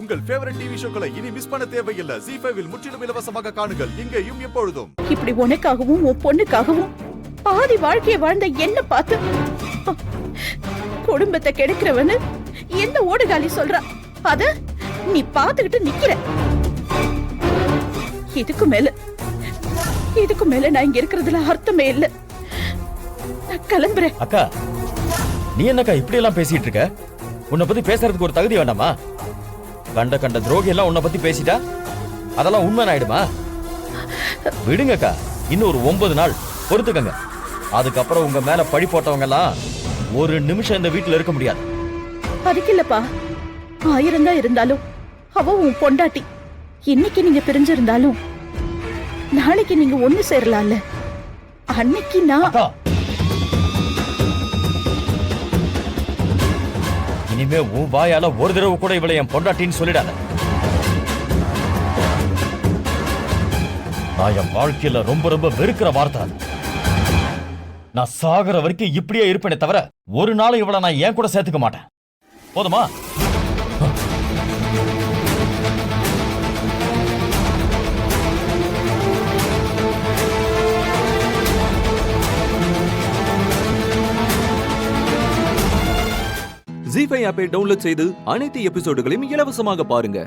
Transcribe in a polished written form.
உங்கள் favourite TV ஷோக்களை இனி miss பண்ண தேவையில்லை. ZEE5 இல் முற்றிலும் இலவசமாக காணுங்கள். இங்கேயும் எப்பொழுதும். இப்படி உனக்காகவும் உன் பொண்ணுக்காகவும் பாதி வாழ்க்கையை வாழ்ந்த என்ன பார்த்து குடும்பத்தை கெடுக்கிறவன்னு எந்த ஓடுகாலி சொல்றா? அத நீ பாத்துக்கிட்டு நிக்கிற. இதுக்கு மேல நான் இங்க இருக்கிறதுல அர்த்தமே இல்ல. நான் கிளம்புறேன். அக்கா, நீ என்னக்கா இப்படி எல்லாம் பேசிட்டு இருக்க? உன்னை பத்தி பேசுறதுக்கு ஒரு தகுதி வேண்டாமா? கண்ட துரோகி எல்லாம் உன்னை பத்தி பேசிட்டா அதெல்லாம் உண்மை ஆயிடுமா? விடுங்கக்கா, இன்னும் ஒரு 9 நாள் பொறுத்துக்கங்க. அதுக்கப்புறம் உங்க மேல பழி போட்டவங்க எல்லாம் ஒரு நிமிஷம் இந்த வீட்டுல இருக்க முடியாது. அதுக்கு இல்லப்பா, 1000 தான் இருந்தாலும் அவ உன் பொண்டாட்டி. இன்னைக்கு நீங்க பிரிஞ்சிருந்தாலும் நாளைக்கு நீங்க ஒண்ணு சேரலாம்ல. அன்னைக்கு நான் இனிமே உன் வாயால ஒரு தடவை கூட இவளை என் பொண்டாட்டின்னு சொல்லிடாத. நான் என் வாழ்க்கையில ரொம்ப வெறுக்கிற வார்த்தை. நான் சாகுற வரைக்கும் இப்படியே இருப்பேனே தவிர ஒரு நாள் இவளை நான் ஏன் கூட சேர்த்துக்க மாட்டேன். போதுமா? ZEE5 ஆப்பை டவுன்லோட் செய்து அனைத்து எபிசோடுகளையும் இலவசமாக பாருங்க.